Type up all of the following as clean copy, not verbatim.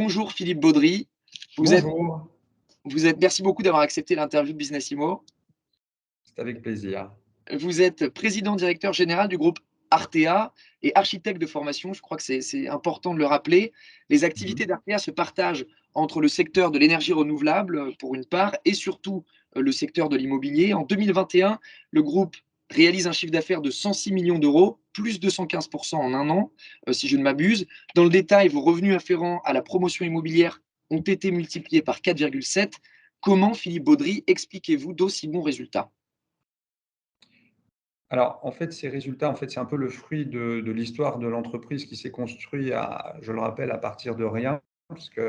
Bonjour Philippe Baudry. Vous êtes, Bonjour, merci beaucoup d'avoir accepté l'interview de Business Imo. c'est avec plaisir. Vous êtes président directeur général du groupe Artea et architecte de formation. Je crois que c'est important de le rappeler. Les activités d'Artea se partagent entre le secteur de l'énergie renouvelable pour une part et surtout le secteur de l'immobilier. En 2021, le groupe réalise un chiffre d'affaires de 106 millions d'euros, plus de 115% en un an, si je ne m'abuse. Dans le détail, vos revenus afférents à la promotion immobilière ont été multipliés par 4,7. Comment, Philippe Baudry, expliquez-vous d'aussi bons résultats? Alors, en fait, ces résultats, c'est un peu le fruit de l'histoire de l'entreprise qui s'est construit, je le rappelle, à partir de rien, puisque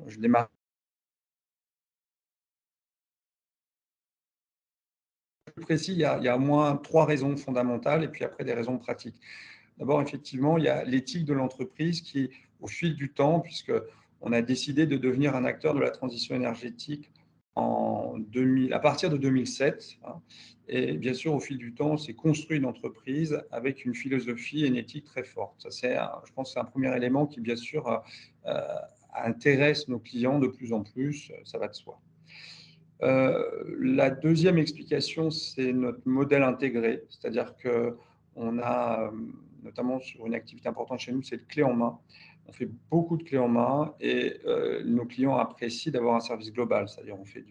je démarre plus précis, il y a au moins 3 raisons fondamentales et puis après des raisons pratiques. D'abord, effectivement, il y a l'éthique de l'entreprise qui, au fil du temps, puisqu'on a décidé de devenir un acteur de la transition énergétique à partir de 2007. Et bien sûr, au fil du temps, on s'est construit une entreprise avec une philosophie et une éthique très forte. Je pense que c'est un premier élément qui, bien sûr, intéresse nos clients de plus en plus, ça va de soi. La deuxième explication, c'est notre modèle intégré, c'est-à-dire qu'on a, notamment sur une activité importante chez nous, c'est le clé en main. On fait beaucoup de clés en main et nos clients apprécient d'avoir un service global, c'est-à-dire on fait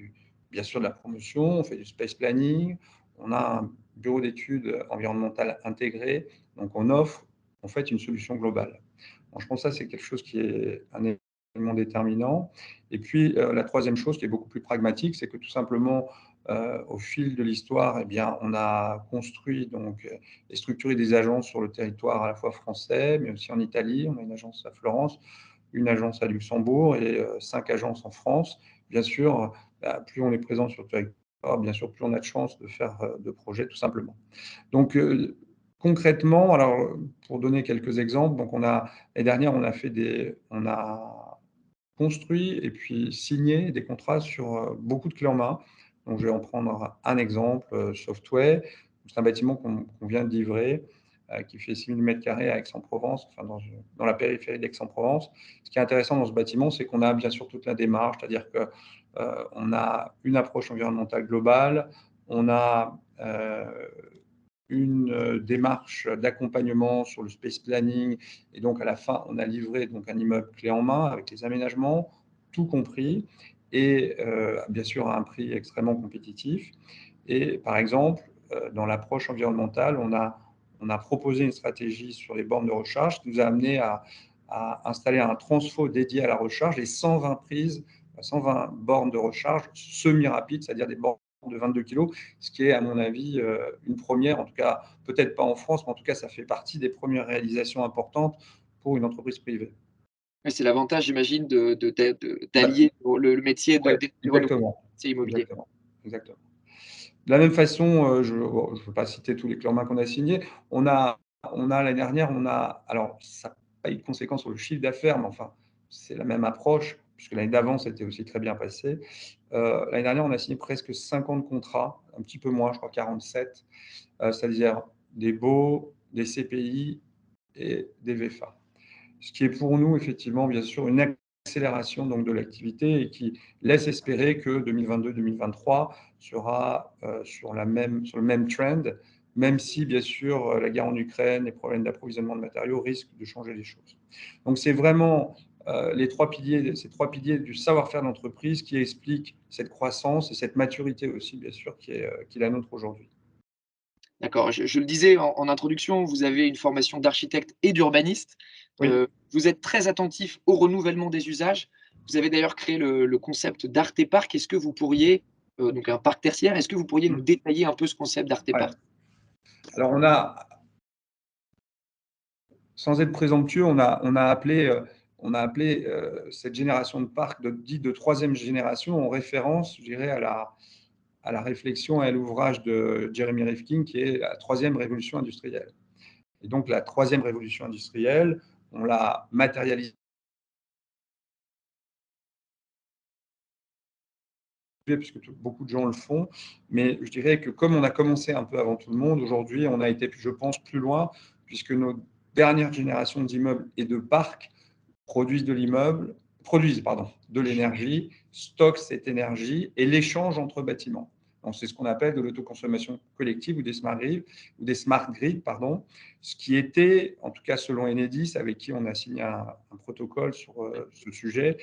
bien sûr de la promotion, on fait du space planning, on a un bureau d'études environnementales intégré, donc on offre en fait une solution globale. Bon, je pense que ça, c'est quelque chose qui est un élément déterminant. Et puis, la troisième chose qui est beaucoup plus pragmatique, c'est que tout simplement, au fil de l'histoire, eh bien, on a construit donc, et structuré des agences sur le territoire à la fois français, mais aussi en Italie. On a une agence à Florence, une agence à Luxembourg et 5 agences en France. Bien sûr, plus on est présent sur le territoire, bien sûr, plus on a de chances de faire de projets, tout simplement. Donc, concrètement, alors, pour donner quelques exemples, donc l'année dernière, on a construit et puis signé des contrats sur beaucoup de clés en main. Donc, je vais en prendre un exemple, Software. C'est un bâtiment qu'on vient de livrer, qui fait 6 000 m² à Aix-en-Provence, enfin dans la périphérie d'Aix-en-Provence. Ce qui est intéressant dans ce bâtiment, c'est qu'on a bien sûr toute la démarche, c'est-à-dire qu'on a une approche environnementale globale, on a une démarche d'accompagnement sur le space planning et donc à la fin, on a livré donc un immeuble clé en main avec les aménagements, tout compris et bien sûr à un prix extrêmement compétitif. Et par exemple, dans l'approche environnementale, on a proposé une stratégie sur les bornes de recharge qui nous a amené à installer un transfo dédié à la recharge et 120 bornes de recharge semi-rapides, c'est-à-dire des bornes de 22 kg, ce qui est, à mon avis, une première, en tout cas, peut-être pas en France, mais en tout cas, ça fait partie des premières réalisations importantes pour une entreprise privée. Oui, c'est l'avantage, j'imagine, Bah, d'allier le métier ouais, d'énergie renouvelable exactement, et métier immobilier. exactement, exactement. De la même façon, je ne veux pas citer tous les clés en main qu'on a signés. L'année dernière, alors ça n'a pas eu de conséquences sur le chiffre d'affaires, mais enfin, c'est la même approche, puisque l'année d'avant, c'était aussi très bien passé. L'année dernière, on a signé presque 50 contrats, un petit peu moins, je crois 47, c'est-à-dire des baux, des CPI et des VFA. Ce qui est pour nous, effectivement, bien sûr, une accélération donc, de l'activité et qui laisse espérer que 2022-2023 sera sur le même trend, même si, bien sûr, la guerre en Ukraine, les problèmes d'approvisionnement de matériaux risquent de changer les choses. Donc, c'est vraiment ces trois piliers du savoir-faire d'entreprise qui expliquent cette croissance et cette maturité aussi, bien sûr, qui est la nôtre aujourd'hui. D'accord, je le disais en introduction, vous avez une formation d'architecte et d'urbaniste. Oui. Vous êtes très attentif au renouvellement des usages. Vous avez d'ailleurs créé le concept d'Artepark. Est-ce que vous pourriez, donc un parc tertiaire, est-ce que vous pourriez nous détailler un peu ce concept Ouais. d'Artepark? Alors, sans être présomptueux, on a appelé cette génération de parcs dite de troisième génération en référence, je dirais, à la réflexion et à l'ouvrage de Jeremy Rifkin qui est la troisième révolution industrielle. Et donc, la troisième révolution industrielle, on l'a matérialisée puisque beaucoup de gens le font, mais je dirais que comme on a commencé un peu avant tout le monde, aujourd'hui, on a été, je pense, plus loin, puisque nos dernières générations d'immeubles et de parcs produisent de l'immeuble produisent de l'énergie, stockent cette énergie et l'échangent entre bâtiments. Donc, c'est ce qu'on appelle de l'autoconsommation collective ou des smart grids, ce qui était, en tout cas selon Enedis, avec qui on a signé un protocole sur ce sujet,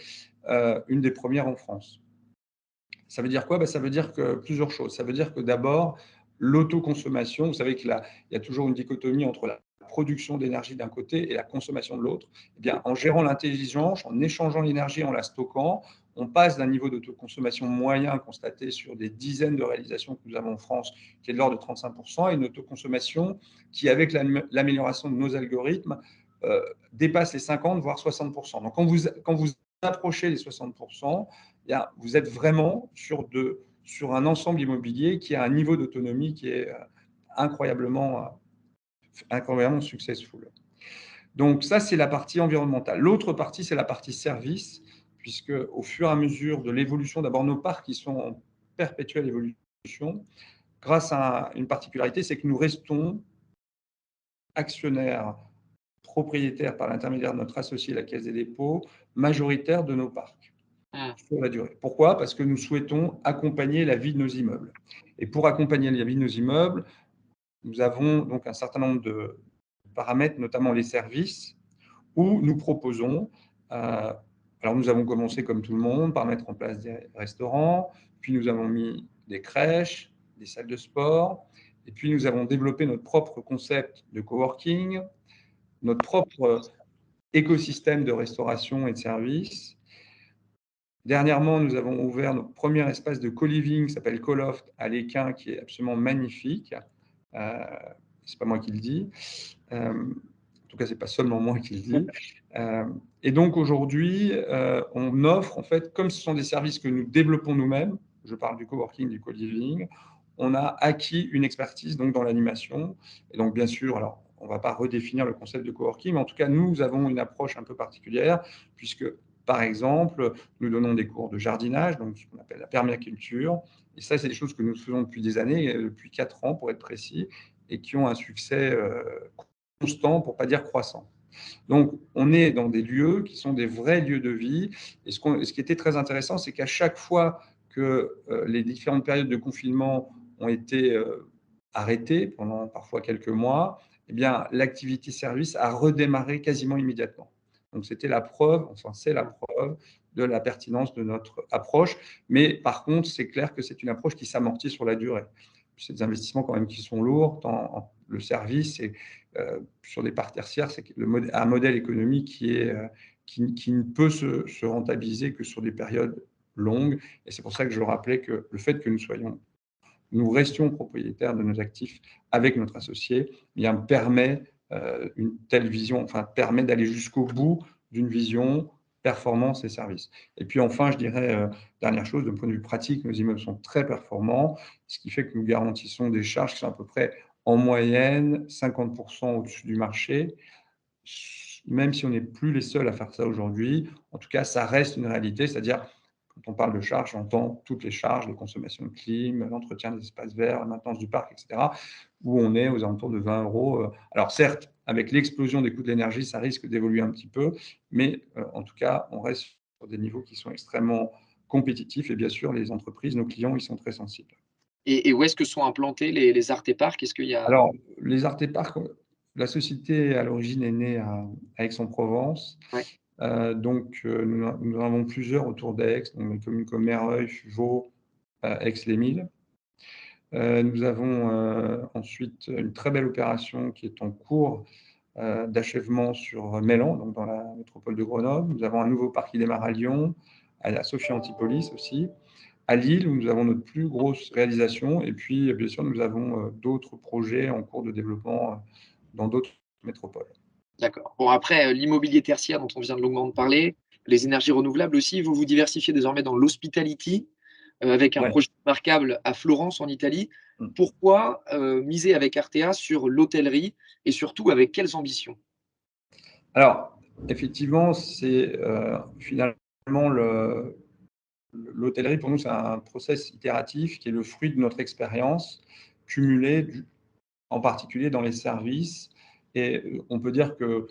une des premières en France. Ça veut dire quoi? Ça veut dire que plusieurs choses. Ça veut dire que d'abord, l'autoconsommation, vous savez qu'il y a toujours une dichotomie entre la production d'énergie d'un côté et la consommation de l'autre. Eh bien, en gérant l'intelligence, en échangeant l'énergie, en la stockant, on passe d'un niveau d'autoconsommation moyen constaté sur des dizaines de réalisations que nous avons en France, qui est de l'ordre de 35%, à une autoconsommation qui, avec l'amélioration de nos algorithmes, dépasse les 50, voire 60%. Donc, quand vous approchez les 60%, vous êtes vraiment sur un ensemble immobilier qui a un niveau d'autonomie qui est incroyablement successful. Donc ça, c'est la partie environnementale. L'autre partie, c'est la partie service, puisque au fur et à mesure de l'évolution, d'abord nos parcs qui sont en perpétuelle évolution, grâce à une particularité, c'est que nous restons actionnaires, propriétaires par l'intermédiaire de notre associé, la Caisse des dépôts, majoritaires de nos parcs sur la durée. Pourquoi? Parce que nous souhaitons accompagner la vie de nos immeubles. Et pour accompagner la vie de nos immeubles, nous avons donc un certain nombre de paramètres, notamment les services, où nous proposons, alors nous avons commencé comme tout le monde par mettre en place des restaurants, puis nous avons mis des crèches, des salles de sport, et puis nous avons développé notre propre concept de coworking, notre propre écosystème de restauration et de services. Dernièrement, nous avons ouvert notre premier espace de co-living qui s'appelle Coloft à l'Équin, qui est absolument magnifique. C'est pas moi qui le dis. En tout cas, c'est pas seulement moi qui le dis. Et donc aujourd'hui, on offre en fait, comme ce sont des services que nous développons nous-mêmes, je parle du coworking, du co-living, on a acquis une expertise donc dans l'animation. Et donc bien sûr, alors on ne va pas redéfinir le concept de coworking, mais en tout cas, nous avons une approche un peu particulière, puisque par exemple, nous donnons des cours de jardinage, donc ce qu'on appelle la permaculture. Et ça, c'est des choses que nous faisons depuis des années, depuis 4 ans pour être précis, et qui ont un succès constant, pour ne pas dire croissant. Donc, on est dans des lieux qui sont des vrais lieux de vie. Et ce qui était très intéressant, c'est qu'à chaque fois que les différentes périodes de confinement ont été arrêtées pendant parfois quelques mois, eh bien, l'activité service a redémarré quasiment immédiatement. Donc, c'était la preuve, enfin, c'est la preuve de la pertinence de notre approche. Mais par contre, c'est clair que c'est une approche qui s'amortit sur la durée. C'est des investissements quand même qui sont lourds, tant le service et sur des parts tertiaires, c'est un modèle économique qui ne peut se rentabiliser que sur des périodes longues. Et c'est pour ça que je rappelais que le fait que nous restions propriétaires de nos actifs avec notre associé, bien, permet une telle vision, enfin permet d'aller jusqu'au bout d'une vision performance et service. Et puis enfin, je dirais, dernière chose, d'un point de vue pratique, nos immeubles sont très performants, ce qui fait que nous garantissons des charges qui sont à peu près en moyenne 50% au-dessus du marché, même si on n'est plus les seuls à faire ça aujourd'hui. En tout cas, ça reste une réalité, c'est-à-dire, quand on parle de charges, j'entends toutes les charges, les consommations de clim, l'entretien des espaces verts, la maintenance du parc, etc., où on est aux alentours de 20 euros. Alors certes, avec l'explosion des coûts de l'énergie, ça risque d'évoluer un petit peu, mais en tout cas, on reste sur des niveaux qui sont extrêmement compétitifs. Et bien sûr, les entreprises, nos clients, ils sont très sensibles. Et où est-ce que sont implantés les Arteparks? Est-ce qu'il y a... Alors, les Arteparks, la société à l'origine est née à Aix-en-Provence. Ouais. Donc, nous en avons plusieurs autour d'Aix, donc les communes comme Mereuil, Vaud, Aix-les-Milles. Nous avons ensuite une très belle opération qui est en cours d'achèvement sur Mélan, donc dans la métropole de Grenoble. Nous avons un nouveau parc qui démarre à Lyon, à Sophia Antipolis aussi, à Lille, où nous avons notre plus grosse réalisation. Et puis, bien sûr, nous avons d'autres projets en cours de développement dans d'autres métropoles. D'accord. Bon, après, l'immobilier tertiaire dont on vient de longuement parler, les énergies renouvelables aussi, vous vous diversifiez désormais dans l'hospitality, avec un Ouais. projet remarquable à Florence, en Italie. Mm. Pourquoi miser avec Artea sur l'hôtellerie et surtout avec quelles ambitions? Alors, effectivement, c'est finalement l'hôtellerie, pour nous, c'est un process itératif qui est le fruit de notre expérience cumulée, en particulier dans les services. Et on peut dire que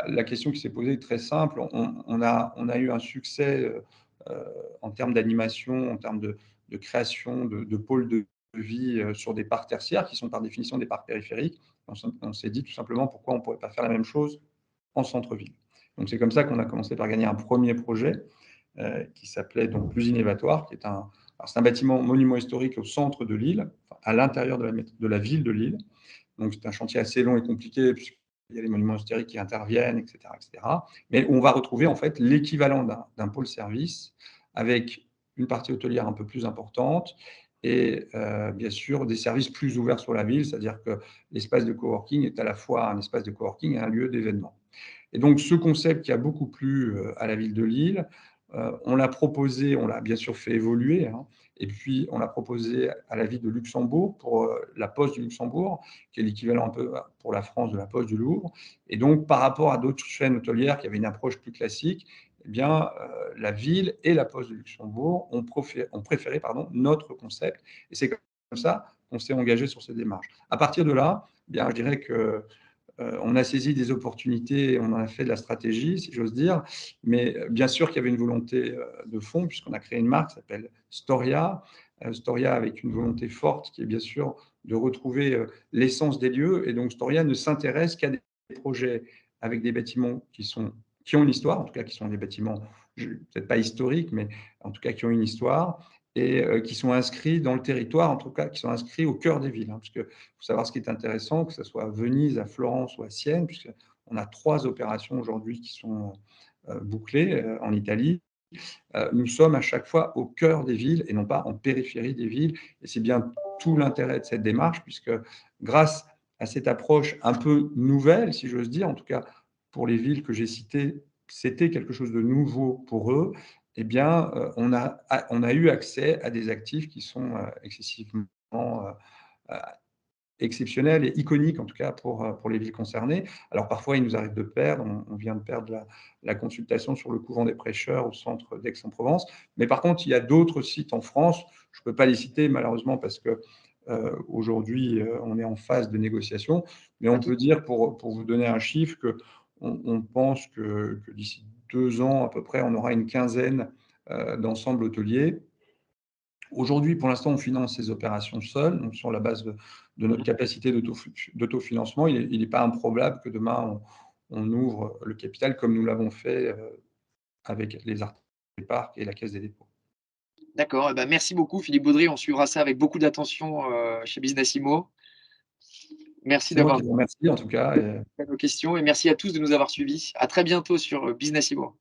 La question qui s'est posée est très simple. On a eu un succès en termes d'animation, en termes de création de pôles de vie sur des parcs tertiaires qui sont par définition des parcs périphériques. On s'est dit tout simplement pourquoi on ne pourrait pas faire la même chose en centre-ville. Donc c'est comme ça qu'on a commencé par gagner un premier projet qui s'appelait donc l'usine Évatoire, qui est c'est un bâtiment monument historique au centre de Lille, enfin, à l'intérieur de la ville de Lille. Donc c'est un chantier assez long et compliqué puisqu'il y a les monuments historiques qui interviennent, etc., etc. Mais on va retrouver en fait l'équivalent d'un pôle service avec une partie hôtelière un peu plus importante et bien sûr des services plus ouverts sur la ville, c'est-à-dire que l'espace de coworking est à la fois un espace de coworking et un lieu d'événement. Et donc ce concept qui a beaucoup plu à la ville de Lille, on l'a proposé, on l'a bien sûr fait évoluer, hein, et puis on l'a proposé à la ville de Luxembourg pour la Poste du Luxembourg, qui est l'équivalent un peu pour la France de la Poste du Louvre. Et donc par rapport à d'autres chaînes hôtelières qui avaient une approche plus classique, eh bien, la ville et la Poste de Luxembourg ont préféré notre concept. Et c'est comme ça qu'on s'est engagé sur ces démarches. À partir de là, eh bien, je dirais que on a saisi des opportunités, on en a fait de la stratégie, si j'ose dire, mais bien sûr qu'il y avait une volonté de fond, puisqu'on a créé une marque qui s'appelle Storia. Storia avec une volonté forte qui est bien sûr de retrouver l'essence des lieux. Et donc Storia ne s'intéresse qu'à des projets avec des bâtiments qui ont une histoire, en tout cas qui sont des bâtiments peut-être pas historiques, mais en tout cas qui ont une histoire et qui sont inscrits dans le territoire, en tout cas qui sont inscrits au cœur des villes. Hein, parce qu'il faut savoir ce qui est intéressant, que ce soit à Venise, à Florence ou à Sienne, puisqu'on a 3 opérations aujourd'hui qui sont bouclées en Italie. Nous sommes à chaque fois au cœur des villes et non pas en périphérie des villes. Et c'est bien tout l'intérêt de cette démarche, puisque grâce à cette approche un peu nouvelle, si j'ose dire, en tout cas pour les villes que j'ai citées, c'était quelque chose de nouveau pour eux, eh bien, on a eu accès à des actifs qui sont excessivement euh, exceptionnels et iconiques, en tout cas pour les villes concernées. Alors parfois, il nous arrive de perdre, on vient de perdre la consultation sur le couvent des prêcheurs au centre d'Aix-en-Provence, mais par contre, il y a d'autres sites en France, je ne peux pas les citer malheureusement parce que aujourd'hui, on est en phase de négociation, mais on peut dire, pour vous donner un chiffre, qu'on pense que d'ici 2 ans à peu près, on aura une quinzaine d'ensembles hôteliers. Aujourd'hui, pour l'instant, on finance ces opérations seuls, donc sur la base de notre capacité d'autofinancement. Il n'est pas improbable que demain, on ouvre le capital comme nous l'avons fait avec les Arts des Parcs et la Caisse des dépôts. D'accord, eh ben, merci beaucoup Philippe Baudry, on suivra ça avec beaucoup d'attention chez Businessimo. Merci C'est moi d'avoir qui vous remercie en tout cas. répondu à nos questions et merci à tous de nous avoir suivis. À très bientôt sur Businessimo.